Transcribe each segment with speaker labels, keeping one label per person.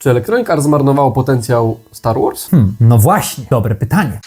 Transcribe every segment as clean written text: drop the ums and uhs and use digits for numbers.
Speaker 1: Czy Electronic Arts zmarnowało potencjał Star Wars?
Speaker 2: No właśnie, dobre pytanie.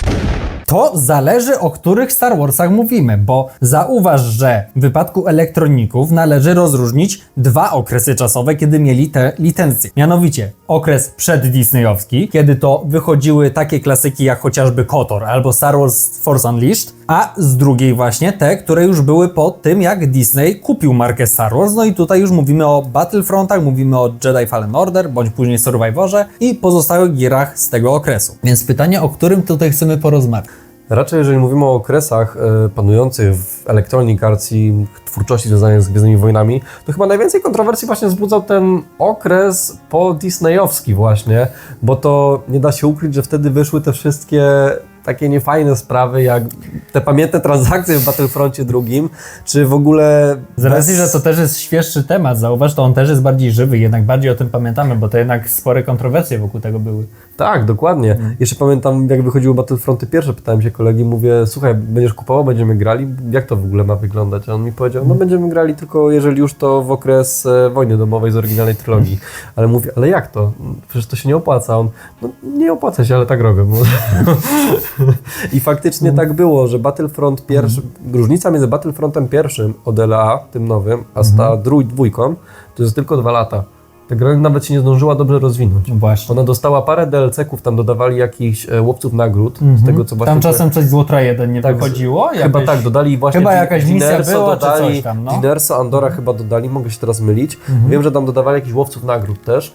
Speaker 2: To zależy, o których Star Warsach mówimy, bo zauważ, że w wypadku elektroników należy rozróżnić dwa okresy czasowe, kiedy mieli te licencje. Mianowicie okres przeddisneyowski, kiedy to wychodziły takie klasyki jak chociażby KOTOR albo Star Wars Force Unleashed, a z drugiej właśnie te, które już były po tym, jak Disney kupił markę Star Wars. No i tutaj już mówimy o Battlefrontach, mówimy o Jedi Fallen Order, bądź później Survivorze i pozostałych gierach z tego okresu. Więc pytanie, o którym tutaj chcemy porozmawiać?
Speaker 1: Raczej jeżeli mówimy o okresach panujących w Electronic Arts i twórczości związanej z Gwiezdnymi Wojnami, to chyba najwięcej kontrowersji właśnie wzbudzał ten okres po Disneyowski właśnie, bo to nie da się ukryć, że wtedy wyszły te wszystkie takie niefajne sprawy, jak te pamiętne transakcje w Battlefroncie drugim, czy w ogóle...
Speaker 2: Z racji, że to też jest świeższy temat, zauważ, to on też jest bardziej żywy, jednak bardziej o tym pamiętamy, bo to jednak spore kontrowersje wokół tego były.
Speaker 1: Tak, dokładnie. Jeszcze pamiętam, jak wychodziły Battlefronty pierwsze, pytałem się kolegi, mówię, słuchaj, będziesz kupował, będziemy grali? Jak to w ogóle ma wyglądać? A on mi powiedział, no będziemy grali tylko jeżeli już to w okres wojny domowej z oryginalnej trylogii. Ale mówię, ale jak to? Przecież to się nie opłaca. On, no nie opłaca się, ale tak robię. I faktycznie tak było, że Battlefront pierwszy, różnica między Battlefrontem pierwszym od LA, tym nowym, a z ta dwójką, to jest tylko 2 lata. Ta gra nawet się nie zdążyła dobrze rozwinąć.
Speaker 2: Właśnie.
Speaker 1: Ona dostała parę DLC-ków, tam dodawali jakichś łowców nagród, z tego co właśnie...
Speaker 2: Tam czasem coś z Łotra 1 nie
Speaker 1: tak,
Speaker 2: wychodziło?
Speaker 1: Chyba tak, dodali właśnie...
Speaker 2: Chyba jakaś misja
Speaker 1: Dinerso
Speaker 2: była,
Speaker 1: dodali,
Speaker 2: czy coś tam, no.
Speaker 1: Dinerso, Andora chyba dodali, mogę się teraz mylić. Wiem, że tam dodawali jakichś łowców nagród też.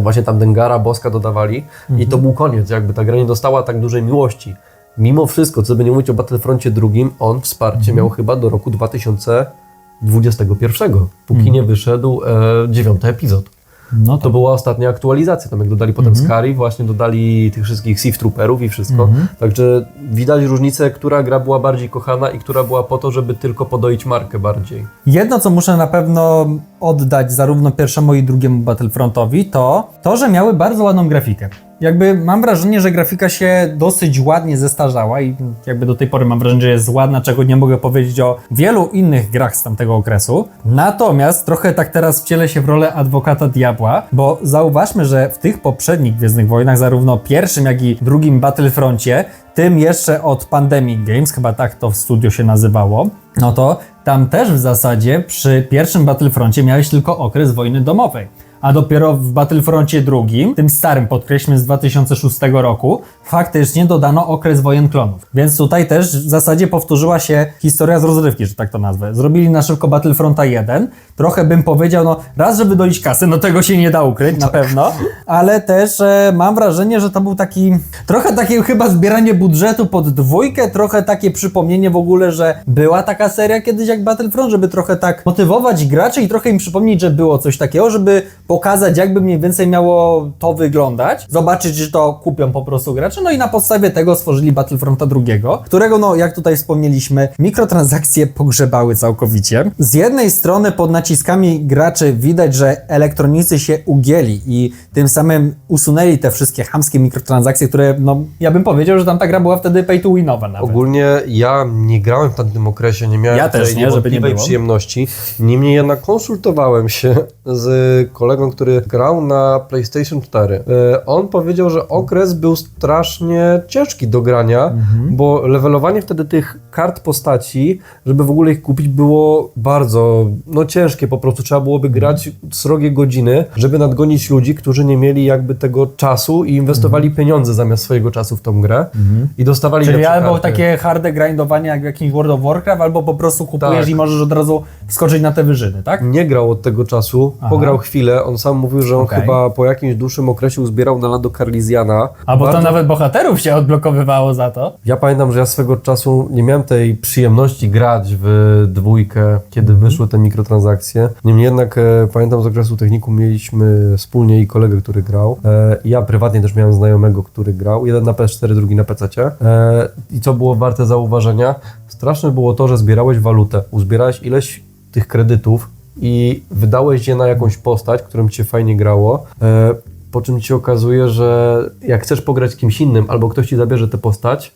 Speaker 1: Właśnie tam Dengara, Boska dodawali i to był koniec, jakby ta gra nie dostała tak dużej miłości. Mimo wszystko, co by nie mówić o Battlefroncie drugim, on wsparcie miał chyba do roku 2021, póki nie wyszedł 9. epizod.
Speaker 2: No
Speaker 1: To była ostatnia aktualizacja, tam jak dodali potem Skari, właśnie dodali tych wszystkich Sith Trooperów i wszystko. Także widać różnicę, która gra była bardziej kochana i która była po to, żeby tylko podoić markę bardziej.
Speaker 2: Jedno, co muszę na pewno oddać zarówno pierwszemu i drugiemu Battlefrontowi, to, że miały bardzo ładną grafikę. Jakby mam wrażenie, że grafika się dosyć ładnie zestarzała i jakby do tej pory mam wrażenie, że jest ładna, czego nie mogę powiedzieć o wielu innych grach z tamtego okresu. Natomiast trochę tak teraz wcielę się w rolę adwokata diabła, bo zauważmy, że w tych poprzednich Gwiezdnych Wojnach, zarówno pierwszym, jak i drugim Battlefroncie, tym jeszcze od Pandemic Games, chyba tak to w studio się nazywało, no to tam też w zasadzie przy pierwszym Battlefroncie miałeś tylko okres wojny domowej. A dopiero w Battlefroncie drugim, tym starym, podkreślmy z 2006 roku, faktycznie dodano okres wojen klonów. Więc tutaj też w zasadzie powtórzyła się historia z rozrywki, że tak to nazwę. Zrobili na szybko Battlefronta 1, trochę bym powiedział, no raz, żeby dolić kasy, no tego się nie da ukryć, na pewno, ale też mam wrażenie, że to był trochę takie chyba zbieranie budżetu pod dwójkę, trochę takie przypomnienie w ogóle, że była taka seria kiedyś jak Battlefront, żeby trochę tak motywować graczy i trochę im przypomnieć, że było coś takiego, żeby pokazać, jakby mniej więcej miało to wyglądać, zobaczyć, że to kupią po prostu gracze, no i na podstawie tego stworzyli Battlefronta drugiego, którego, no jak tutaj wspomnieliśmy, mikrotransakcje pogrzebały całkowicie. Z jednej strony pod naciskami graczy widać, że elektronicy się ugięli i tym samym usunęli te wszystkie chamskie mikrotransakcje, które, no ja bym powiedział, że tam ta gra była wtedy pay to winowa nawet.
Speaker 1: Ogólnie ja nie grałem w tamtym okresie, nie miałem tej niewątpliwej przyjemności. Niemniej jednak konsultowałem się z kolegą, który grał na PlayStation 4. On powiedział, że okres był strasznie ciężki do grania, bo levelowanie wtedy tych kart postaci, żeby w ogóle ich kupić, było bardzo ciężkie. Po prostu trzeba byłoby grać srogie godziny, żeby nadgonić ludzi, którzy nie mieli jakby tego czasu i inwestowali pieniądze zamiast swojego czasu w tą grę i dostawali
Speaker 2: Czyli
Speaker 1: lepsze
Speaker 2: albo
Speaker 1: karty.
Speaker 2: takie harde grindowanie jak w jakimś World of Warcraft, albo po prostu kupujesz i możesz od razu wskoczyć na te wyżyny, tak?
Speaker 1: Nie grał od tego czasu, pograł chwilę, on sam mówił, że on chyba po jakimś dłuższym okresie uzbierał na Lando Carlisiana.
Speaker 2: A bo to nawet bohaterów się odblokowywało za to.
Speaker 1: Ja pamiętam, że ja swego czasu nie miałem tej przyjemności grać w dwójkę, kiedy wyszły te mikrotransakcje. Niemniej jednak pamiętam z okresu technikum mieliśmy wspólnie i kolegę, który grał. Ja prywatnie też miałem znajomego, który grał. Jeden na PS4, drugi na PC-cie. I co było warte zauważenia? Straszne było to, że zbierałeś walutę. Uzbierałeś ileś tych kredytów i wydałeś je na jakąś postać, którą ci się fajnie grało, po czym ci się okazuje, że jak chcesz pograć z kimś innym, albo ktoś ci zabierze tę postać,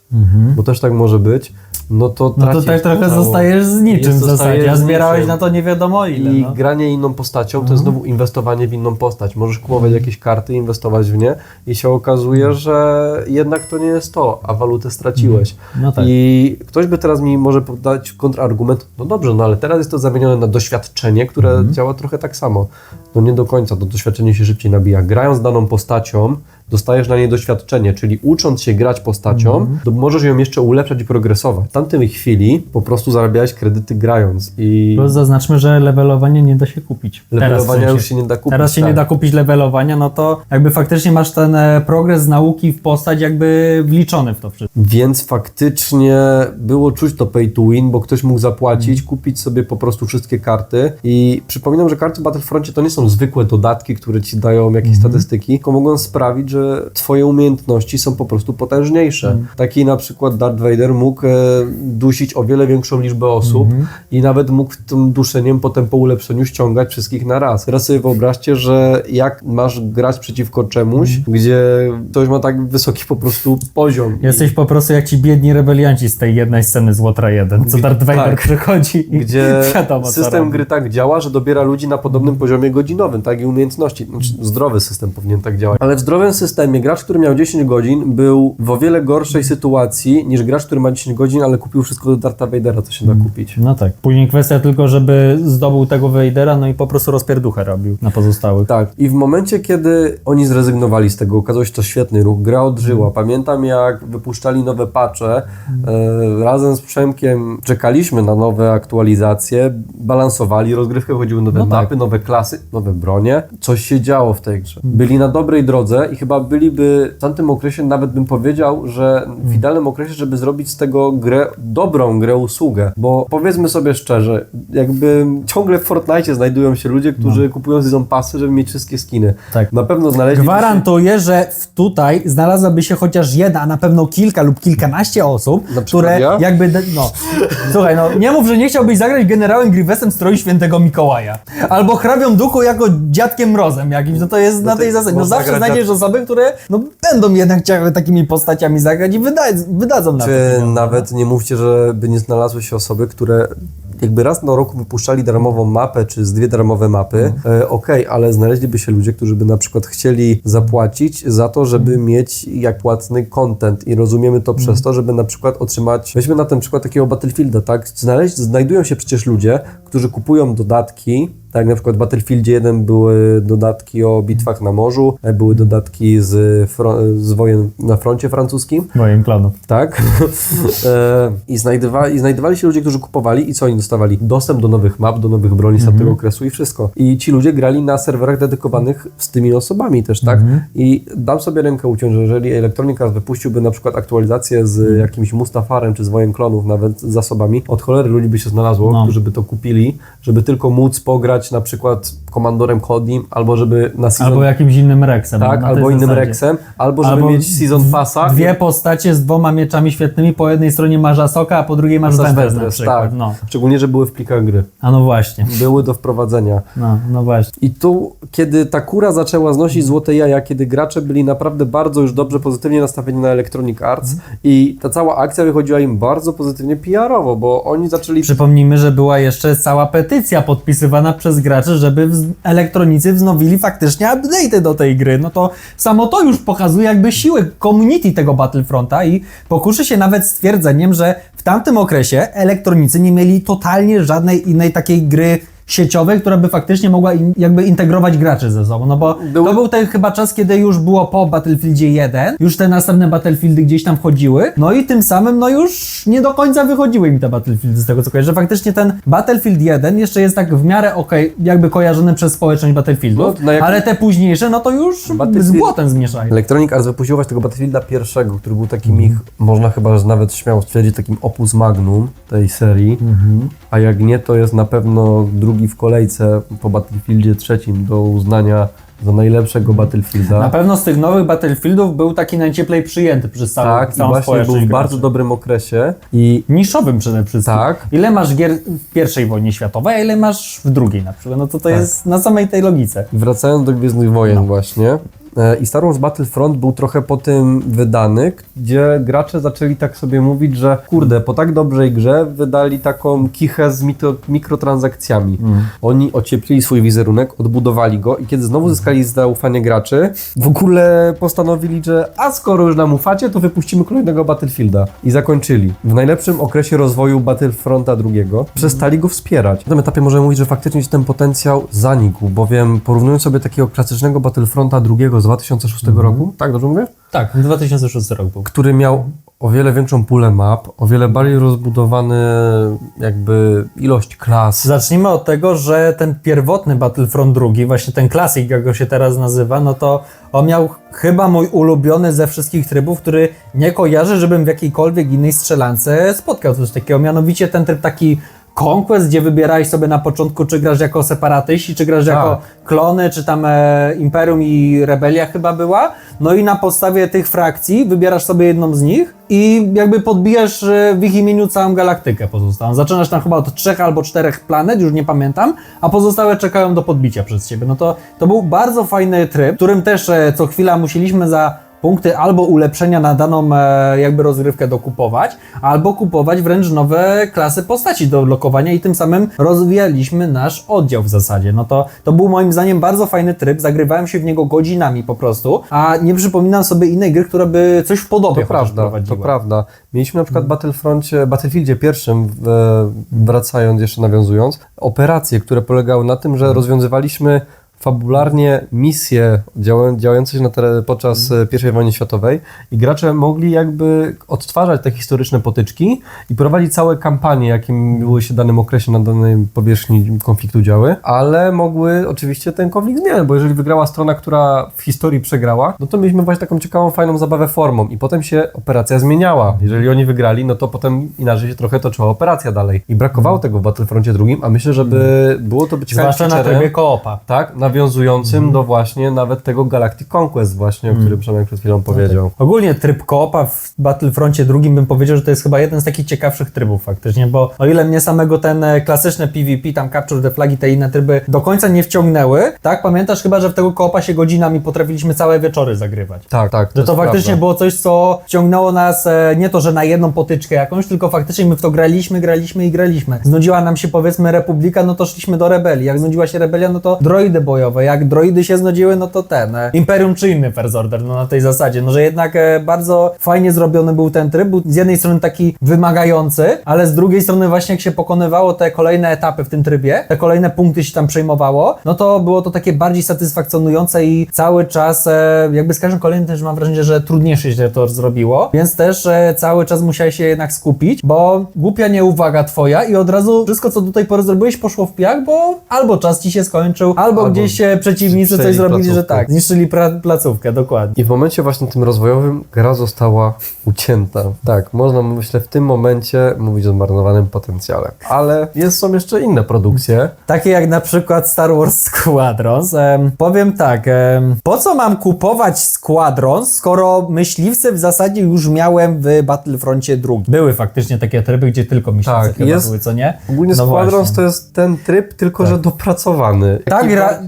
Speaker 1: bo też tak może być, no to
Speaker 2: No to tak trochę zostajesz z niczym w zasadzie, a zbierałeś na to nie wiadomo ile.
Speaker 1: I granie inną postacią to jest znowu inwestowanie w inną postać. Możesz kupować jakieś karty, inwestować w nie i się okazuje, że jednak to nie jest to, a walutę straciłeś.
Speaker 2: No tak.
Speaker 1: I ktoś by teraz mi może podać kontrargument, no dobrze, no ale teraz jest to zamienione na doświadczenie, które działa trochę tak samo. No nie do końca, to doświadczenie się szybciej nabija. Grając daną postacią, dostajesz na niej doświadczenie, czyli ucząc się grać postacią, to możesz ją jeszcze ulepszać i progresować. W tamtej chwili po prostu zarabiałeś kredyty grając i...
Speaker 2: Bo zaznaczmy, że levelowanie nie da się kupić.
Speaker 1: Levelowania już się nie da kupić.
Speaker 2: Teraz się nie da kupić levelowania, no to jakby faktycznie masz ten progres z nauki w postać jakby wliczony w to wszystko.
Speaker 1: Więc faktycznie było czuć to pay to win, bo ktoś mógł zapłacić, kupić sobie po prostu wszystkie karty i przypominam, że karty w Battlefroncie to nie są zwykłe dodatki, które ci dają jakieś statystyki, tylko mogą sprawić, że twoje umiejętności są po prostu potężniejsze. Taki na przykład Darth Vader mógł dusić o wiele większą liczbę osób i nawet mógł tym duszeniem potem po ulepszeniu ściągać wszystkich na raz. Teraz sobie wyobraźcie, że jak masz grać przeciwko czemuś, gdzie ktoś ma tak wysoki po prostu poziom.
Speaker 2: Jesteś po prostu jak ci biedni rebelianci z tej jednej sceny z Łotra 1, co Darth Vader przychodzi i
Speaker 1: gdzie
Speaker 2: wiadomo,
Speaker 1: system gry tak działa, że dobiera ludzi na podobnym poziomie godzinowym, tak i umiejętności. Znaczy, zdrowy system powinien tak działać. Ale w zdrowym systemie gracz, który miał 10 godzin, był w o wiele gorszej sytuacji niż gracz, który ma 10 godzin, ale kupił wszystko do Dartha Vadera, co się da kupić.
Speaker 2: No tak. Później kwestia tylko, żeby zdobył tego Vadera, no i po prostu rozpierduchę robił na pozostałych.
Speaker 1: Tak. I w momencie, kiedy oni zrezygnowali z tego, okazał się to świetny ruch, gra odżyła. Pamiętam, jak wypuszczali nowe patche, razem z Przemkiem czekaliśmy na nowe aktualizacje, balansowali, rozgrywkę chodziły nowe mapy, nowe klasy, nowe bronie. Coś się działo w tej grze. Byli na dobrej drodze i chyba byliby w tamtym okresie, nawet bym powiedział, że w idealnym okresie, żeby zrobić z tego grę, dobrą grę, usługę. Bo powiedzmy sobie szczerze, jakby ciągle w Fortnite znajdują się ludzie, którzy kupują season passy, żeby mieć wszystkie skiny.
Speaker 2: Tak.
Speaker 1: Na pewno znaleźli...
Speaker 2: Gwarantuję, że tutaj znalazłaby się chociaż jedna, a na pewno kilka lub kilkanaście osób, które
Speaker 1: ja?
Speaker 2: jakby... No, słuchaj, no nie mów, że nie chciałbyś zagrać generałem Grievousem w stroju świętego Mikołaja. Albo hrabią duchu jako dziadkiem Mrozem jakimś. No to jest na tej zasadzie. No zawsze znajdziesz osoby, które no, będą jednak chciały takimi postaciami zagrać i wydadzą na to.
Speaker 1: Czy nawet nie mówcie, żeby nie znalazły się osoby, które jakby raz na roku wypuszczali darmową mapę, czy z 2 darmowe mapy, okej, ale znaleźliby się ludzie, którzy by na przykład chcieli zapłacić za to, żeby mieć jak płatny content i rozumiemy to przez to, żeby na przykład otrzymać, weźmy na ten przykład takiego Battlefielda, tak? Znajdują się przecież ludzie, którzy kupują dodatki, tak jak na przykład w Battlefieldzie 1 były dodatki o bitwach na morzu, były dodatki z wojen na froncie francuskim.
Speaker 2: Wojen klonów.
Speaker 1: Tak. I znajdowali się ludzie, którzy kupowali i co oni dostawali? Dostęp do nowych map, do nowych broni z tamtego okresu i wszystko. I ci ludzie grali na serwerach dedykowanych z tymi osobami też, tak? I dam sobie rękę uciąć, że jeżeli Electronic Arts wypuściłby na przykład aktualizację z jakimś Mustafarem czy z Wojen Klonów, nawet z zasobami, od cholery ludzi by się znalazło, którzy by to kupili, żeby tylko móc pograć na przykład komandorem Kodim, albo żeby na season...
Speaker 2: Albo jakimś innym Rexem.
Speaker 1: Tak, albo innym
Speaker 2: zasadzie.
Speaker 1: Rexem, albo żeby mieć season passa.
Speaker 2: 2 postacie z 2 mieczami świetnymi, po jednej stronie masz Asoka, a po drugiej masz Ventress na przykład.
Speaker 1: Tak.
Speaker 2: No.
Speaker 1: Szczególnie, że były w plikach gry.
Speaker 2: A no właśnie.
Speaker 1: Były do wprowadzenia.
Speaker 2: No właśnie.
Speaker 1: I tu, kiedy ta kura zaczęła znosić złote jaja, kiedy gracze byli naprawdę bardzo już dobrze, pozytywnie nastawieni na Electronic Arts i ta cała akcja wychodziła im bardzo pozytywnie PR-owo, bo oni zaczęli...
Speaker 2: Przypomnijmy, że była jeszcze cała petycja podpisywana przez graczy, żeby elektronicy wznowili faktycznie update'y do tej gry. No to samo to już pokazuje jakby siłę community tego Battlefronta i pokuszy się nawet stwierdzeniem, że w tamtym okresie elektronicy nie mieli totalnie żadnej innej takiej gry sieciowej, która by faktycznie mogła jakby integrować graczy ze sobą, no bo to był ten chyba czas, kiedy już było po Battlefieldzie 1, już te następne Battlefieldy gdzieś tam wchodziły, no i tym samym no już nie do końca wychodziły im te Battlefieldy z tego co kojarzę, że faktycznie ten Battlefield 1 jeszcze jest tak w miarę jakby kojarzony przez społeczność Battlefieldów, ale te późniejsze no to już z błotem zmieszają.
Speaker 1: Electronic Arts wypuścił właśnie tego Battlefielda pierwszego, który był takim ich, można chyba nawet śmiało stwierdzić, takim opus magnum tej serii, a jak nie, to jest na pewno drugi w kolejce po Battlefieldzie 3 do uznania za najlepszego Battlefielda.
Speaker 2: Na pewno z tych nowych Battlefieldów był taki najcieplej przyjęty przez całą społeczność. Tak,
Speaker 1: właśnie był w bardzo dobrym okresie. I
Speaker 2: niszowym przede wszystkim.
Speaker 1: Tak.
Speaker 2: Ile masz gier w I wojnie światowej, a ile masz w II na przykład? No to jest na samej tej logice.
Speaker 1: Wracając do Gwiezdnych Wojen właśnie, I Star Wars Battlefront był trochę po tym wydany, gdzie gracze zaczęli tak sobie mówić, że kurde, po tak dobrej grze wydali taką kichę z mikrotransakcjami. Oni ocieplili swój wizerunek, odbudowali go i kiedy znowu zyskali zaufanie graczy, w ogóle postanowili, że a skoro już nam ufacie, to wypuścimy kolejnego Battlefielda. I zakończyli. W najlepszym okresie rozwoju Battlefronta II przestali go wspierać. Na tym etapie możemy mówić, że faktycznie ten potencjał zanikł, bowiem porównując sobie takiego klasycznego Battlefronta II z 2006 roku, tak dobrze mówię?
Speaker 2: Tak, 2006 rok był.
Speaker 1: Który miał o wiele większą pulę map, o wiele bardziej rozbudowany jakby ilość klas.
Speaker 2: Zacznijmy od tego, że ten pierwotny Battlefront II, właśnie ten Classic, jak go się teraz nazywa, no to on miał chyba mój ulubiony ze wszystkich trybów, który nie kojarzę, żebym w jakiejkolwiek innej strzelance spotkał coś takiego. Mianowicie ten tryb taki Conquest, gdzie wybierałeś sobie na początku, czy grasz jako separatyści, czy grasz jako klony, czy tam Imperium i Rebelia chyba była. No i na podstawie tych frakcji wybierasz sobie jedną z nich i jakby podbijasz w ich imieniu całą galaktykę pozostałą. Zaczynasz tam chyba od 3 albo 4 planet, już nie pamiętam, a pozostałe czekają do podbicia przez ciebie. No to był bardzo fajny tryb, którym też co chwila musieliśmy za punkty albo ulepszenia na daną jakby rozgrywkę dokupować, albo kupować wręcz nowe klasy postaci do lokowania i tym samym rozwijaliśmy nasz oddział w zasadzie. No to był moim zdaniem bardzo fajny tryb, zagrywałem się w niego godzinami po prostu, a nie przypominam sobie innej gry, która by coś w podobie prowadziła.
Speaker 1: To prawda. Mieliśmy na przykład Battlefieldzie pierwszym, wracając, jeszcze nawiązując, operacje, które polegały na tym, że rozwiązywaliśmy fabularnie misje działające się podczas I wojny światowej i gracze mogli jakby odtwarzać te historyczne potyczki i prowadzić całe kampanie, jakie były się w danym okresie na danej powierzchni konfliktu działy, ale mogły oczywiście ten konflikt zmieniać, bo jeżeli wygrała strona, która w historii przegrała, no to mieliśmy właśnie taką ciekawą, fajną zabawę formą i potem się operacja zmieniała. Jeżeli oni wygrali, no to potem inaczej się trochę toczyła operacja dalej. I brakowało tego w Battlefroncie II, a myślę, żeby było to być
Speaker 2: zwłaszcza na trybie koopa.
Speaker 1: Tak, nawiązującym do właśnie nawet tego Galactic Conquest właśnie, o którym Przemek przed chwilą powiedział.
Speaker 2: Tak. Ogólnie tryb koopa w Battlefroncie II bym powiedział, że to jest chyba jeden z takich ciekawszych trybów faktycznie, bo o ile mnie samego ten klasyczne PvP, tam Capture the Flag i te inne tryby do końca nie wciągnęły, tak? Pamiętasz chyba, że w tego koopa się godzinami potrafiliśmy całe wieczory zagrywać.
Speaker 1: Tak.
Speaker 2: Że to faktycznie prawda. Było coś, co wciągnęło nas nie to, że na jedną potyczkę jakąś, tylko faktycznie my w to graliśmy. Znudziła nam się powiedzmy Republika, no to szliśmy do Rebelii. Jak znudziła się Rebelia, no to droidy bojowe. Jak droidy się znudziły, no to Imperium czy inny First Order, no na tej zasadzie. No że jednak bardzo fajnie zrobiony był ten tryb. Był z jednej strony taki wymagający, ale z drugiej strony właśnie jak się pokonywało te kolejne etapy w tym trybie, te kolejne punkty się tam przejmowało, no to było to takie bardziej satysfakcjonujące i cały czas jakby z każdym kolejnym też mam wrażenie, że trudniejsze się to zrobiło, więc też cały czas musiałeś się jednak skupić, bo głupia nieuwaga twoja i od razu wszystko, co do tej pory zrobiłeś, poszło w piach, bo albo czas ci się skończył, albo gdzieś się przeciwnicy coś zrobili, placówkę. Że tak, zniszczyli placówkę, dokładnie.
Speaker 1: I w momencie właśnie tym rozwojowym gra została ucięta. Tak, można myślę w tym momencie mówić o zmarnowanym potencjale. Ale są jeszcze inne produkcje.
Speaker 2: Takie jak na przykład Star Wars Squadrons. Powiem tak, po co mam kupować Squadrons, skoro myśliwce w zasadzie już miałem w Battlefroncie II. Były faktycznie takie tryby, gdzie tylko myśliwce chyba były, co nie?
Speaker 1: Ogólnie no Squadrons właśnie. To jest ten tryb, tylko że dopracowany.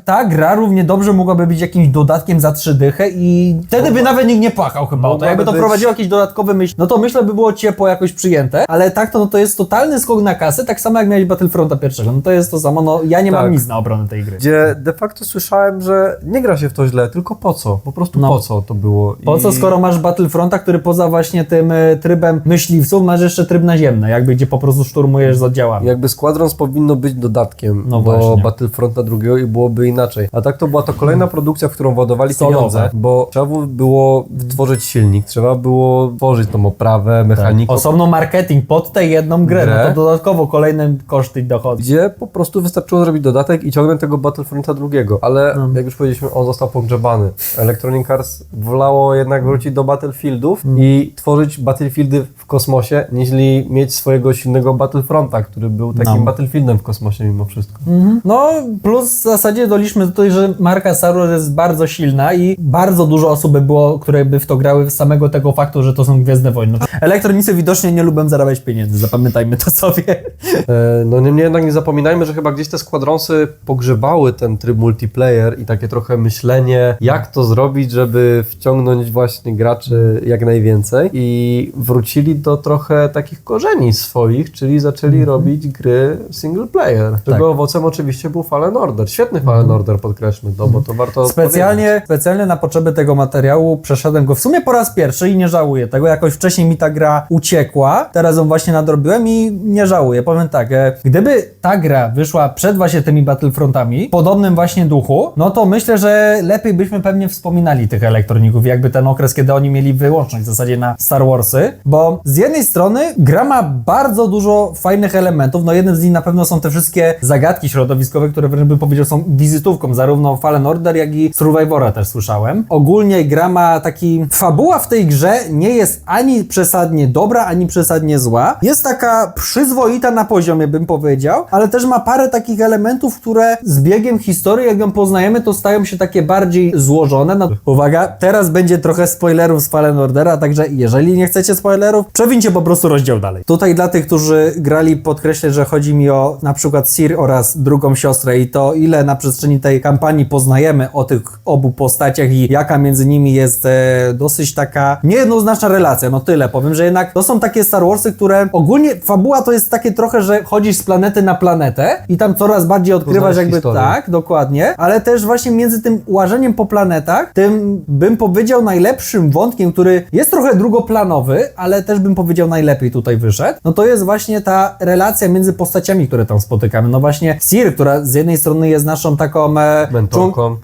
Speaker 2: Ta gra równie dobrze mogłaby być jakimś dodatkiem za 3 dychy i wtedy by nawet nikt nie płakał chyba o to. Jakby to prowadziło jakieś dodatkowe myśli, no to myślę by było ciepło jakoś przyjęte, ale tak to jest totalny skok na kasę, tak samo jak miałeś Battlefronta I. No to jest to samo, no ja nie mam nic na obronę tej gry.
Speaker 1: Gdzie de facto słyszałem, że nie gra się w to źle, tylko po co? Po prostu po co to było?
Speaker 2: Po co, skoro masz Battlefronta, który poza właśnie tym trybem myśliwców, masz jeszcze tryb naziemny, jakby gdzie po prostu szturmujesz z oddziałami.
Speaker 1: Jakby Squadrons powinno być dodatkiem do Battlefronta II i byłoby inaczej. A tak to była to kolejna produkcja, w którą władowali pieniądze, bo trzeba było tworzyć silnik, trzeba było tworzyć tą oprawę, mechanikę.
Speaker 2: Tak. Osobno marketing pod tę jedną grę, no to dodatkowo kolejne koszty i dochody.
Speaker 1: Gdzie po prostu wystarczyło zrobić dodatek i ciągnąć tego Battlefronta II, ale jak już powiedzieliśmy, on został pogrzebany. Electronic Arts wolało jednak wrócić do Battlefieldów i tworzyć Battlefieldy w kosmosie, niż mieć swojego silnego Battlefronta, który był takim Battlefieldem w kosmosie mimo wszystko.
Speaker 2: No plus w zasadzie pozwoliliśmy tutaj, że marka Star Wars jest bardzo silna i bardzo dużo osób by było, które by w to grały z samego tego faktu, że to są Gwiezdne Wojny. Elektronicy widocznie nie lubią zarabiać pieniędzy, zapamiętajmy to sobie.
Speaker 1: No niemniej jednak nie zapominajmy, że chyba gdzieś te Squadronsy pogrzebały ten tryb multiplayer i takie trochę myślenie, jak to zrobić, żeby wciągnąć właśnie graczy jak najwięcej i wrócili do trochę takich korzeni swoich, czyli zaczęli robić gry single player. Czego owocem oczywiście był Fallen Order. Świetny Fallen Order, podkreślmy to, bo to warto
Speaker 2: specjalnie na potrzeby tego materiału przeszedłem go w sumie po raz pierwszy i nie żałuję tego. Jakoś wcześniej mi ta gra uciekła, teraz ją właśnie nadrobiłem i nie żałuję. Powiem tak, gdyby ta gra wyszła przed właśnie tymi Battlefrontami, w podobnym właśnie duchu, no to myślę, że lepiej byśmy pewnie wspominali tych elektroników, jakby ten okres, kiedy oni mieli wyłączność w zasadzie na Star Warsy, bo z jednej strony gra ma bardzo dużo fajnych elementów, no jednym z nich na pewno są te wszystkie zagadki środowiskowe, które wręcz bym powiedział są wizytówką zarówno Fallen Order, jak i Survivora też słyszałem. Ogólnie gra ma taki... Fabuła w tej grze nie jest ani przesadnie dobra, ani przesadnie zła. Jest taka przyzwoita na poziomie, bym powiedział, ale też ma parę takich elementów, które z biegiem historii, jak ją poznajemy, to stają się takie bardziej złożone. No, uwaga, teraz będzie trochę spoilerów z Fallen Ordera, także jeżeli nie chcecie spoilerów, przewincie po prostu rozdział dalej. Tutaj dla tych, którzy grali, podkreślę, że chodzi mi o na przykład Cere oraz drugą siostrę i to, ile na przestrzeni tej kampanii poznajemy o tych obu postaciach i jaka między nimi jest dosyć taka niejednoznaczna relacja. No tyle powiem, że jednak to są takie Star Warsy, które ogólnie fabuła to jest takie trochę, że chodzisz z planety na planetę i tam coraz bardziej odkrywasz jakby historię. Tak, dokładnie, ale też właśnie między tym łażeniem po planetach, tym bym powiedział najlepszym wątkiem, który jest trochę drugoplanowy, ale też bym powiedział najlepiej tutaj wyszedł, no to jest właśnie ta relacja między postaciami, które tam spotykamy. No właśnie Cere, która z jednej strony jest naszą taką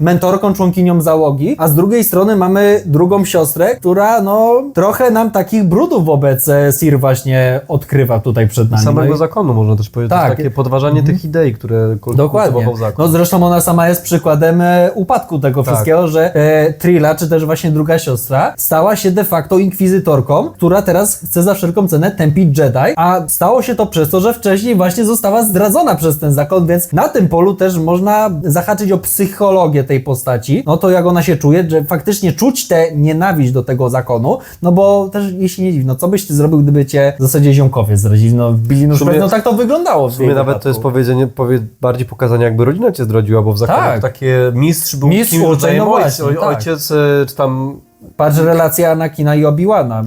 Speaker 2: mentorką, członkinią załogi, a z drugiej strony mamy drugą siostrę, która no trochę nam takich brudów wobec Cere właśnie odkrywa tutaj przed nami.
Speaker 1: Samego zakonu można też powiedzieć. Tak. Takie podważanie tych idei, które kultywował zakon.
Speaker 2: No zresztą ona sama jest przykładem upadku tego wszystkiego, że Trilla, czy też właśnie druga siostra, stała się de facto inkwizytorką, która teraz chce za wszelką cenę tępić Jedi, a stało się to przez to, że wcześniej właśnie została zdradzona przez ten zakon, więc na tym polu też można zahaczyć o psychologię tej postaci, no to jak ona się czuje, że faktycznie czuć tę nienawiść do tego zakonu, no bo też jeśli nie dziwi, no co byś ty zrobił, gdyby cię w zasadzie ziomkowie zdradzili, no wbili nóż, no tak to wyglądało.
Speaker 1: W sumie nawet to jest bardziej pokazanie, jakby rodzina cię zdradziła, bo w zakonach takie mistrz był kimś rodzajem ojciec, czy tam...
Speaker 2: Patrz, relacja Anakina i Obi-Wana.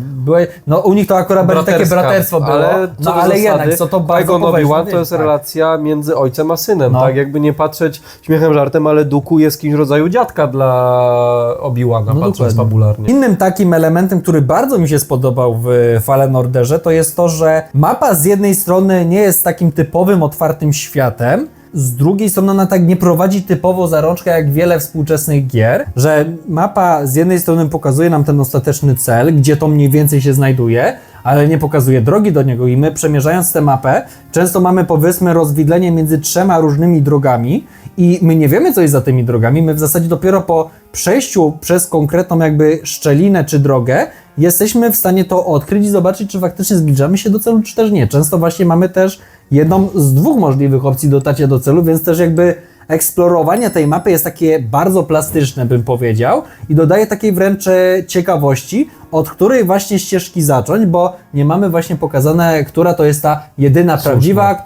Speaker 2: No u nich to akurat będzie takie braterstwo było, ale jednak, co to bardzo
Speaker 1: Obi-Wan to jest relacja między ojcem a synem, tak? Jakby nie patrzeć śmiechem, żartem, ale Dooku jest kimś rodzaju dziadka dla Obi-Wana, patrząc fabularnie.
Speaker 2: Innym takim elementem, który bardzo mi się spodobał w Fallen Orderze, to jest to, że mapa z jednej strony nie jest takim typowym, otwartym światem, z drugiej strony ona tak nie prowadzi typowo za rączkę jak wiele współczesnych gier, że mapa z jednej strony pokazuje nam ten ostateczny cel, gdzie to mniej więcej się znajduje, ale nie pokazuje drogi do niego i my przemierzając tę mapę często mamy powiedzmy rozwidlenie między 3 różnymi drogami i my nie wiemy co jest za tymi drogami, my w zasadzie dopiero po przejściu przez konkretną jakby szczelinę czy drogę jesteśmy w stanie to odkryć i zobaczyć, czy faktycznie zbliżamy się do celu, czy też nie. Często właśnie mamy też jedną z 2 możliwych opcji dotarcia do celu, więc też jakby eksplorowanie tej mapy jest takie bardzo plastyczne, bym powiedział, i dodaje takiej wręcz ciekawości, od której właśnie ścieżki zacząć, bo nie mamy właśnie pokazane, która to jest ta jedyna prawdziwa,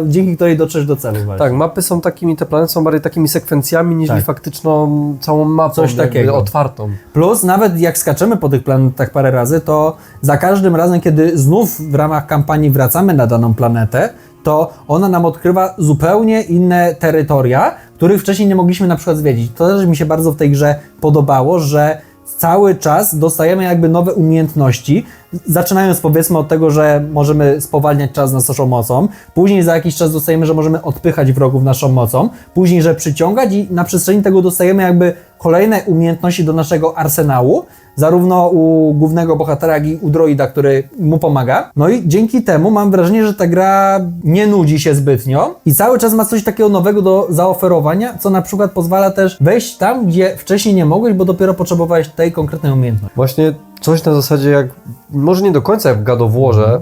Speaker 2: dzięki której dotrzesz do celu właśnie.
Speaker 1: Tak, mapy są takimi, te planety są bardziej takimi sekwencjami niż faktyczną całą mapą,
Speaker 2: coś takiego
Speaker 1: otwartą.
Speaker 2: Plus nawet jak skaczemy po tych planetach parę razy, to za każdym razem, kiedy znów w ramach kampanii wracamy na daną planetę, to ona nam odkrywa zupełnie inne terytoria, których wcześniej nie mogliśmy na przykład zwiedzić. To też mi się bardzo w tej grze podobało, że cały czas dostajemy jakby nowe umiejętności, zaczynając powiedzmy od tego, że możemy spowalniać czas naszą mocą, później za jakiś czas dostajemy, że możemy odpychać wrogów naszą mocą, później, że przyciągać i na przestrzeni tego dostajemy jakby kolejne umiejętności do naszego arsenału, zarówno u głównego bohatera, jak i u droida, który mu pomaga. No i dzięki temu mam wrażenie, że ta gra nie nudzi się zbytnio i cały czas ma coś takiego nowego do zaoferowania, co na przykład pozwala też wejść tam, gdzie wcześniej nie mogłeś, bo dopiero potrzebowałeś tej konkretnej umiejętności.
Speaker 1: Właśnie Coś na zasadzie jak, może nie do końca jak w God of Warze,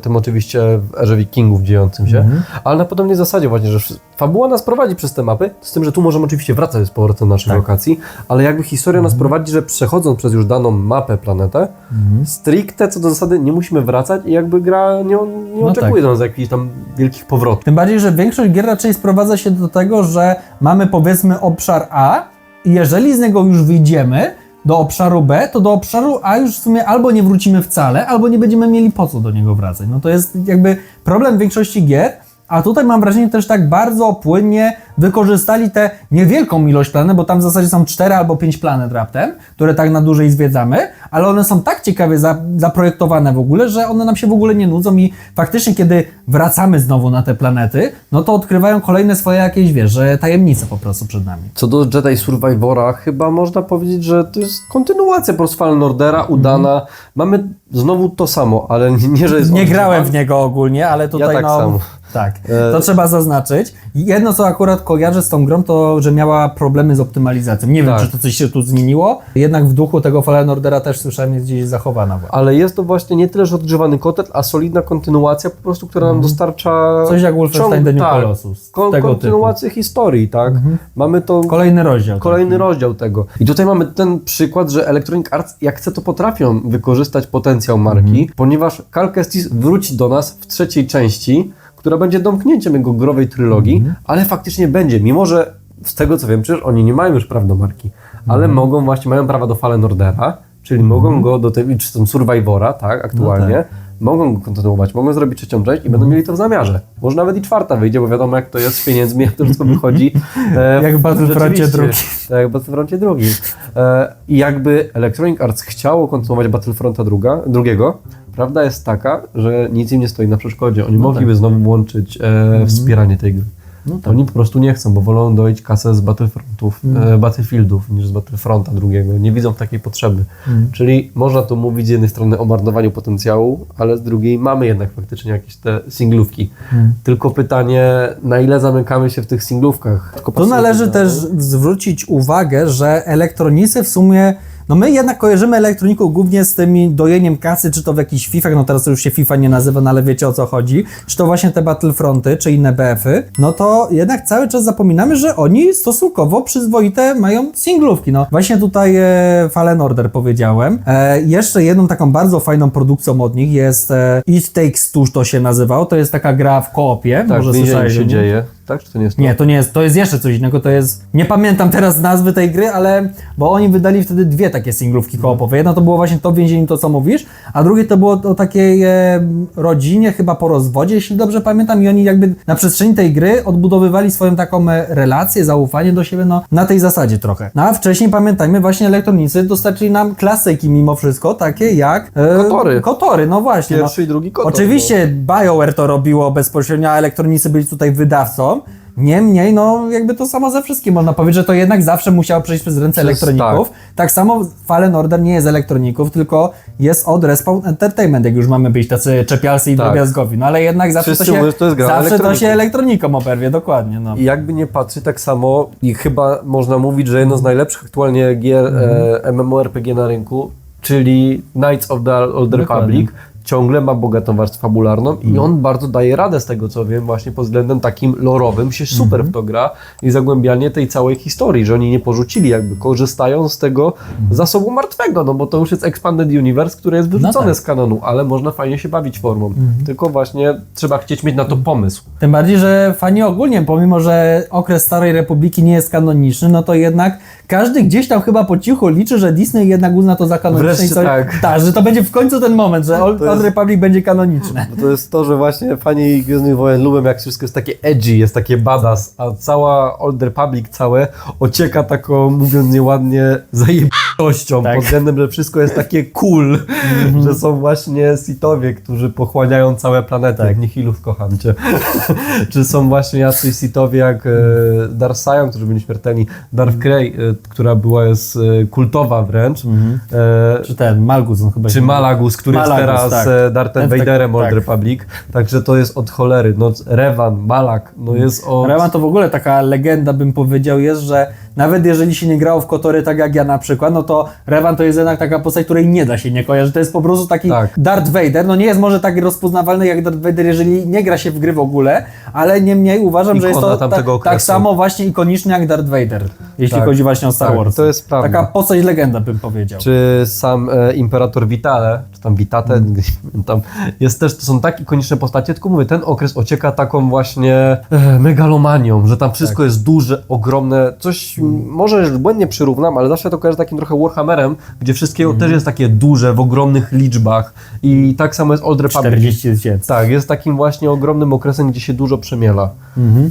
Speaker 1: tym oczywiście w erze Wikingów dziejącym się, ale na podobnej zasadzie właśnie, że fabuła nas prowadzi przez te mapy, z tym, że tu możemy oczywiście wracać z powrotem do naszych lokacji, ale jakby historia nas prowadzi, że przechodząc przez już daną mapę, planetę, stricte co do zasady nie musimy wracać i jakby gra nie oczekuje do nas jakichś tam wielkich powrotów.
Speaker 2: Tym bardziej, że większość gier raczej sprowadza się do tego, że mamy powiedzmy obszar A i jeżeli z niego już wyjdziemy do obszaru B, to do obszaru A już w sumie albo nie wrócimy wcale, albo nie będziemy mieli po co do niego wracać. No to jest jakby problem większości gier, a tutaj mam wrażenie też tak bardzo płynnie wykorzystali tę niewielką ilość planet, bo tam w zasadzie są 4 albo 5 planet raptem, które tak na dłużej zwiedzamy, ale one są tak ciekawie zaprojektowane w ogóle, że one nam się w ogóle nie nudzą i faktycznie kiedy wracamy znowu na te planety, no to odkrywają kolejne swoje jakieś, wiesz, tajemnice po prostu przed nami.
Speaker 1: Co do Jedi Survivora, chyba można powiedzieć, że to jest kontynuacja po prostu Fallen Ordera, udana. Mamy znowu to samo, ale nie, że jest...
Speaker 2: Nie grałem w niego ogólnie, ale tutaj
Speaker 1: ja tak samo.
Speaker 2: Tak, to trzeba zaznaczyć. Jedno, co akurat kojarzę z tą grą, to, że miała problemy z optymalizacją. Nie wiem, czy to coś się tu zmieniło, jednak w duchu tego Fallen Ordera też słyszałem, jest gdzieś zachowana.
Speaker 1: Ale jest to właśnie nie tyle, że odgrzewany kotel, a solidna kontynuacja po prostu, która nam dostarcza...
Speaker 2: Coś jak Wolfenstein The New Colossus.
Speaker 1: Kontynuację historii, tak? Mamy to... Kolejny rozdział tego. I tutaj mamy ten przykład, że Electronic Arts, jak chce, to potrafią wykorzystać potencjał marki, ponieważ Cal Kestis wróci do nas w trzeciej części, która będzie domknięciem jego growej trylogii, ale faktycznie będzie, mimo że z tego co wiem, przecież oni nie mają już praw do marki, ale mają prawa do Fallen Ordera, czyli mogą go do tego, czy tam Survivora, tak, aktualnie, mogą go kontynuować, mogą zrobić trzecią część i będą mieli to w zamiarze. Może nawet i czwarta wyjdzie, bo wiadomo jak to jest z pieniędzmi, jak to wszystko wychodzi.
Speaker 2: Jak w Battlefroncie drugi.
Speaker 1: Tak, jak w Battlefroncie drugi. I jakby Electronic Arts chciało kontynuować Battlefronta drugiego, prawda jest taka, że nic im nie stoi na przeszkodzie. Oni mogliby znowu włączyć wspieranie tej gry. Oni po prostu nie chcą, bo wolą doić kasę z Battlefieldów niż z Battlefronta drugiego. Nie widzą takiej potrzeby. Czyli można tu mówić z jednej strony o marnowaniu potencjału, ale z drugiej mamy jednak faktycznie jakieś te singlówki. Tylko pytanie, na ile zamykamy się w tych singlówkach?
Speaker 2: Tu należy też zwrócić uwagę, że elektronicy w sumie... No my jednak kojarzymy elektroników głównie z tymi dojeniem kasy, czy to w jakichś Fifach, no teraz to już się FIFA nie nazywa, no ale wiecie o co chodzi, czy to właśnie te Battlefronty, czy inne BF-y, no to jednak cały czas zapominamy, że oni stosunkowo przyzwoite mają singlówki. No właśnie tutaj Fallen Order powiedziałem. Jeszcze jedną taką bardzo fajną produkcją od nich jest It Takes Two, to się nazywało, to jest taka gra w koopie.
Speaker 1: Tak, może słyszałeś, się dzieje. Tak, czy to nie jest to?
Speaker 2: Nie, to nie jest, to jest jeszcze coś innego, to jest, nie pamiętam teraz nazwy tej gry, ale, bo oni wydali wtedy dwie takie singlówki koopowe. Jedna to było właśnie to w więzieniu, to co mówisz, a drugie to było o takiej rodzinie, chyba po rozwodzie, jeśli dobrze pamiętam, i oni jakby na przestrzeni tej gry odbudowywali swoją taką relację, zaufanie do siebie, no na tej zasadzie trochę. No a wcześniej pamiętajmy, właśnie elektronicy dostarczyli nam klasyki mimo wszystko, takie jak Kotory, no właśnie.
Speaker 1: Pierwszy i drugi Kotor.
Speaker 2: Oczywiście BioWare to robiło bezpośrednio, a elektronicy byli tutaj wydawcą. Niemniej, no jakby to samo ze wszystkim. Można powiedzieć, że to jednak zawsze musiało przejść przez ręce elektroników. Tak samo Fallen Order nie jest z elektroników, tylko jest od Respawn Entertainment, jak już mamy być tacy czepialscy i drobiazgowi. No ale jednak zawsze to się elektronikom oberwie, dokładnie. No.
Speaker 1: I jakby nie patrzy, tak samo i chyba można mówić, że jedno z najlepszych aktualnie gier MMORPG na rynku, czyli Knights of the Old Republic, ciągle ma bogatą warstwę fabularną i on bardzo daje radę z tego, co wiem, właśnie pod względem takim lorowym się super w to gra i zagłębianie tej całej historii, że oni nie porzucili, jakby korzystają z tego zasobu martwego, no bo to już jest Expanded Universe, które jest wyrzucone z kanonu, ale można fajnie się bawić formą. Tylko właśnie trzeba chcieć mieć na to pomysł.
Speaker 2: Tym bardziej, że fani ogólnie, pomimo że okres Starej Republiki nie jest kanoniczny, no to jednak każdy gdzieś tam chyba po cichu liczy, że Disney jednak uzna to za kanoniczne. Tak, że to będzie w końcu ten moment, że Old Republic będzie kanoniczne.
Speaker 1: To jest to, że właśnie fani Gwiezdnych Wojen lubią, jak wszystko jest takie edgy, jest takie badass, a cała Old Republic całe ocieka taką, mówiąc nieładnie, zajebitością, pod względem, że wszystko jest takie cool, że są właśnie Sithowie, którzy pochłaniają całe planety. Nihilów, kocham cię. Czy są właśnie jacyś Sithowie jak Darth Sion, którzy byli śmiertelni, Darth Krayt, która jest kultowa wręcz.
Speaker 2: Czy ten Malgus, on chyba.
Speaker 1: Czy Malagus, który jest teraz Darthem Vaderem Old Republic. Także to jest od cholery. No, Revan, Malak, no jest od...
Speaker 2: Revan to w ogóle taka legenda, bym powiedział, jest, że nawet jeżeli się nie grało w Kotory tak jak ja na przykład, no to Revan to jest jednak taka postać, której nie da się nie kojarzyć. To jest po prostu taki Darth Vader. No nie jest może tak rozpoznawalny jak Darth Vader, jeżeli nie gra się w gry w ogóle, ale niemniej uważam, że jest to tak samo właśnie ikoniczny jak Darth Vader, jeśli chodzi właśnie o Star Wars.
Speaker 1: To jest prawda.
Speaker 2: Taka postać legenda, bym powiedział.
Speaker 1: Czy sam Imperator Vitale, czy tam Vitate, tam jest też, to są tak ikoniczne postacie, tylko mówię, ten okres ocieka taką właśnie megalomanią, że tam wszystko jest duże, ogromne, coś może błędnie przyrównam, ale zawsze to kojarzę takim trochę Warhammerem, gdzie wszystkiego też jest takie duże, w ogromnych liczbach i tak samo jest Old Republic.
Speaker 2: 40 tysięcy.
Speaker 1: Tak, jest takim właśnie ogromnym okresem, gdzie się dużo przemiela.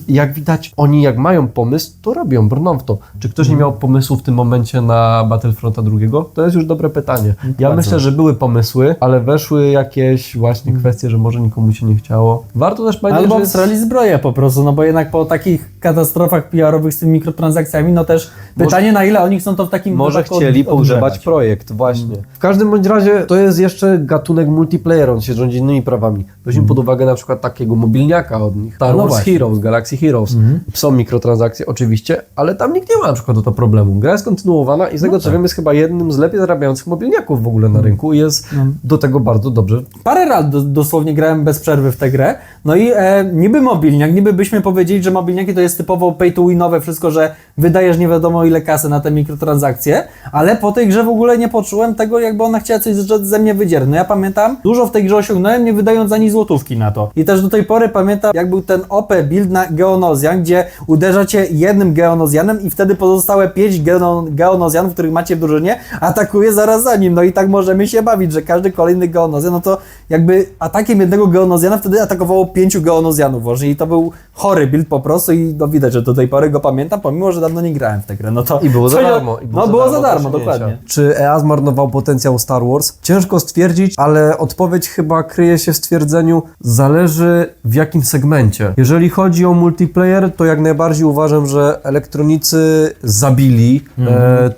Speaker 1: I jak widać, oni jak mają pomysł, to robią, brną w to. Czy ktoś nie miał pomysłu w tym momencie na Battlefronta II? To jest już dobre pytanie. Ja myślę, że były pomysły, ale weszły jakieś właśnie kwestie, że może nikomu się nie chciało. Warto też pamiętać,
Speaker 2: albo obstrali zbroję po prostu, no bo jednak po takich katastrofach PR-owych z tymi mikrotransakcjami, no też pytanie, na ile oni chcą to w takim...
Speaker 1: Może chcieli pogrzebać projekt, właśnie. W każdym bądź razie to jest jeszcze gatunek multiplayer, on się rządzi innymi prawami. Weźmy pod uwagę na przykład takiego mobilniaka od nich. Star Wars Heroes, Galaxy Heroes. Są mikrotransakcje oczywiście, ale tam nikt nie ma na przykład o to problemu. Gra jest kontynuowana i z tego co wiem jest chyba jednym z lepiej zarabiających mobilniaków w ogóle na rynku i jest do tego bardzo dobrze.
Speaker 2: Parę razy dosłownie grałem bez przerwy w tę grę. No i niby mobilniak, niby byśmy powiedzieli, że mobilniaki to jest typowo pay to winowe, wszystko, że wydajesz nie wiadomo ile kasy na te mikrotransakcje, ale po tej grze w ogóle nie poczułem tego, jakby ona chciała coś ze mnie wydzierać. No ja pamiętam, dużo w tej grze osiągnąłem, nie wydając ani złotówki na to. I też do tej pory pamiętam, jak był ten OP build na Geonosian, gdzie uderzacie jednym Geonosianem i wtedy pozostałe 5 Geonosianów, których macie w drużynie, atakuje zaraz za nim. No i tak możemy się bawić, że każdy kolejny Geonosian, no to jakby atakiem jednego Geonosiana wtedy atakowało 5 Geonosianów właśnie i to był chory build po prostu i no widać, że do tej pory go pamiętam, pomimo, że dawno nie grałem w tę grę. No to
Speaker 1: i było za darmo.
Speaker 2: Było za darmo, dokładnie.
Speaker 1: Czy EA zmarnował potencjał Star Wars? Ciężko stwierdzić, ale odpowiedź chyba kryje się w stwierdzeniu, zależy w jakim segmencie. Jeżeli chodzi o multiplayer, to jak najbardziej uważam, że elektronicy zabili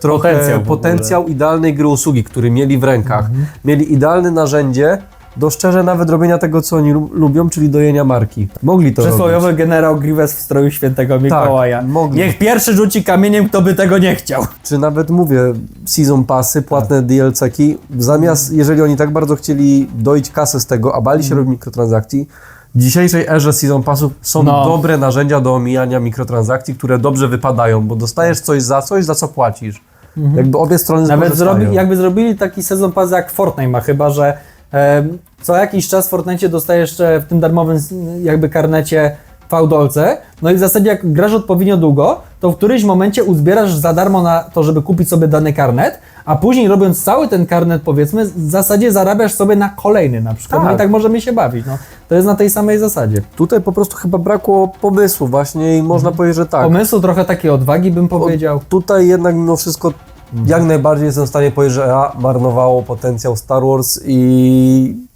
Speaker 1: trochę potencjał idealnej gry usługi, który mieli w rękach. Mieli idealne narzędzie do szczerze nawet robienia tego, co oni lubią, czyli dojenia marki. Mogli to
Speaker 2: przysłowiowy
Speaker 1: robić.
Speaker 2: generał Grievous w stroju świętego Mikołaja.
Speaker 1: Tak, mogli.
Speaker 2: Niech pierwszy rzuci kamieniem, kto by tego nie chciał.
Speaker 1: Czy nawet mówię, season passy, płatne DLC-ki, zamiast, jeżeli oni tak bardzo chcieli doić kasę z tego, a bali się robić mikrotransakcji, w dzisiejszej erze season passów są dobre narzędzia do omijania mikrotransakcji, które dobrze wypadają, bo dostajesz coś, za co płacisz. Jakby obie strony
Speaker 2: nawet jakby zrobili taki sezon pass jak Fortnite ma, chyba że co jakiś czas w Fortnite dostajesz w tym darmowym jakby karnecie fałdolce, no i w zasadzie jak grasz odpowiednio długo, to w którymś momencie uzbierasz za darmo na to, żeby kupić sobie dany karnet, a później robiąc cały ten karnet, powiedzmy, w zasadzie zarabiasz sobie na kolejny na przykład. Tak. No i tak możemy się bawić. No, to jest na tej samej zasadzie.
Speaker 1: Tutaj po prostu chyba brakło pomysłu właśnie i można powiedzieć, że tak.
Speaker 2: Pomysłu, trochę takiej odwagi bym powiedział.
Speaker 1: Tutaj jednak mimo wszystko jak najbardziej jestem w stanie powiedzieć, że EA marnowało potencjał Star Wars i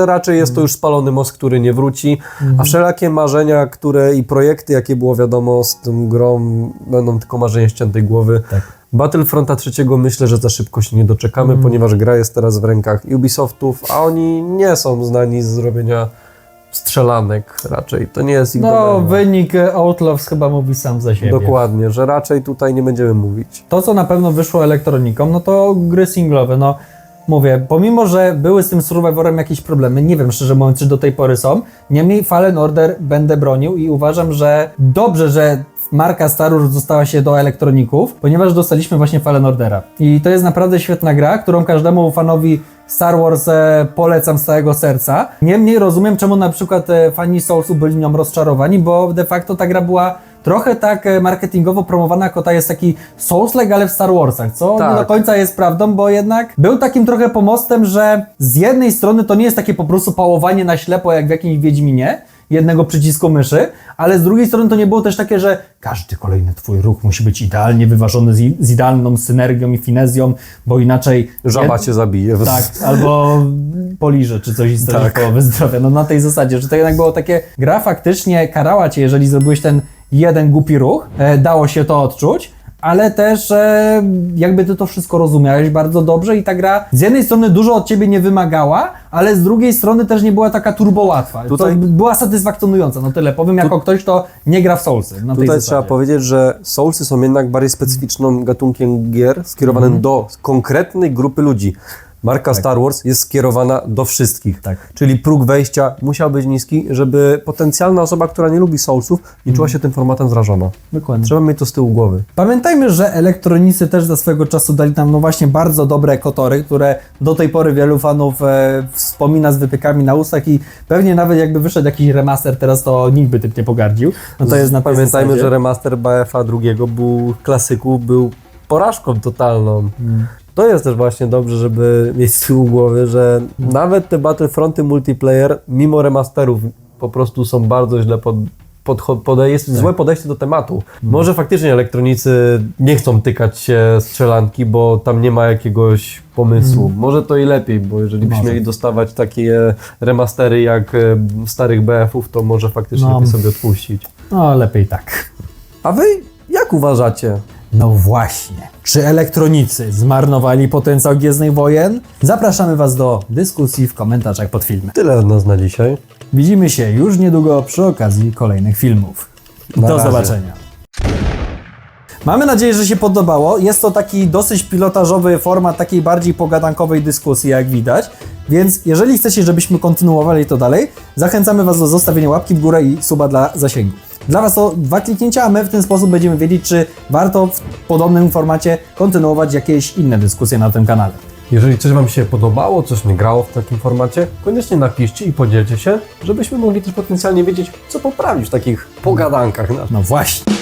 Speaker 1: raczej jest to już spalony most, który nie wróci, a wszelakie marzenia, i projekty, jakie było wiadomo z tą grą, będą tylko marzenia ściętej głowy. Tak. Battlefronta III myślę, że za szybko się nie doczekamy, ponieważ gra jest teraz w rękach Ubisoftów, a oni nie są znani z robienia strzelanek raczej. To nie jest ich domena.
Speaker 2: Wynik Outlaws chyba mówi sam za siebie.
Speaker 1: Dokładnie, że raczej tutaj nie będziemy mówić.
Speaker 2: To, co na pewno wyszło elektroniką, no to gry singlowe. No mówię, pomimo, że były z tym Survivorem jakieś problemy, nie wiem szczerze mówiąc, czy do tej pory są, niemniej Fallen Order będę bronił i uważam, że dobrze, że marka Star Wars dostała się do elektroników, ponieważ dostaliśmy właśnie Fallen Ordera. I to jest naprawdę świetna gra, którą każdemu fanowi Star Wars polecam z całego serca. Niemniej rozumiem, czemu na przykład fani Soulsu byli nią rozczarowani, bo de facto ta gra była trochę tak marketingowo promowana, jako ta jest taki Souls-like, ale w Star Warsach, co nie do końca jest prawdą, bo jednak był takim trochę pomostem, że z jednej strony to nie jest takie po prostu pałowanie na ślepo, jak w jakimś Wiedźminie, jednego przycisku myszy, ale z drugiej strony to nie było też takie, że każdy kolejny twój ruch musi być idealnie wyważony z idealną synergią i finezją, bo inaczej...
Speaker 1: Żaba cię zabije.
Speaker 2: Tak, albo poliże, czy coś i straci połowy zdrowia. No na tej zasadzie, że to jednak było takie, gra faktycznie karała cię, jeżeli zrobiłeś ten jeden głupi ruch, dało się to odczuć, ale też jakby ty to wszystko rozumiałeś bardzo dobrze i ta gra z jednej strony dużo od ciebie nie wymagała, ale z drugiej strony też nie była taka turbo łatwa.
Speaker 1: Tutaj
Speaker 2: to była satysfakcjonująca, no tyle powiem, jako ktoś, kto nie gra w Soulsy.
Speaker 1: Tutaj trzeba powiedzieć, że Soulsy są jednak bardziej specyficzną gatunkiem gier skierowanym do konkretnej grupy ludzi. Marka Star Wars jest skierowana do wszystkich. Czyli próg wejścia musiał być niski, żeby potencjalna osoba, która nie lubi Soulsów, nie czuła się tym formatem zrażona.
Speaker 2: Dokładnie.
Speaker 1: Trzeba mieć to z tyłu głowy.
Speaker 2: Pamiętajmy, że elektronicy też za swego czasu dali nam no właśnie bardzo dobre kotory, które do tej pory wielu fanów wspomina z wypiekami na ustach i pewnie nawet jakby wyszedł jakiś remaster teraz, to nikt by tym nie pogardził. No to jest na tej
Speaker 1: Pamiętajmy,
Speaker 2: zasadzie.
Speaker 1: że remaster BF-a drugiego był porażką totalną. To jest też właśnie dobrze, żeby mieć z tyłu głowy, że nawet te Battlefronty multiplayer, mimo remasterów, po prostu są bardzo źle jest złe podejście do tematu. Może faktycznie elektronicy nie chcą tykać się strzelanki, bo tam nie ma jakiegoś pomysłu. Może to i lepiej, bo jeżeli byśmy mieli dostawać takie remastery jak starych BF-ów, to może faktycznie lepiej sobie odpuścić.
Speaker 2: No lepiej tak.
Speaker 1: A wy jak uważacie?
Speaker 2: No właśnie. Czy elektronicy zmarnowali potencjał Gwiezdnych Wojen? Zapraszamy Was do dyskusji w komentarzach pod filmem.
Speaker 1: Tyle od nas na dzisiaj.
Speaker 2: Widzimy się już niedługo przy okazji kolejnych filmów. Do zobaczenia. Mamy nadzieję, że się podobało. Jest to taki dosyć pilotażowy format takiej bardziej pogadankowej dyskusji, jak widać. Więc jeżeli chcecie, żebyśmy kontynuowali to dalej, zachęcamy Was do zostawienia łapki w górę i suba dla zasięgu. Dla Was to 2 kliknięcia, a my w ten sposób będziemy wiedzieć, czy warto w podobnym formacie kontynuować jakieś inne dyskusje na tym kanale.
Speaker 1: Jeżeli coś Wam się podobało, coś nie grało w takim formacie, koniecznie napiszcie i podzielcie się, żebyśmy mogli też potencjalnie wiedzieć, co poprawić w takich pogadankach.
Speaker 2: No właśnie.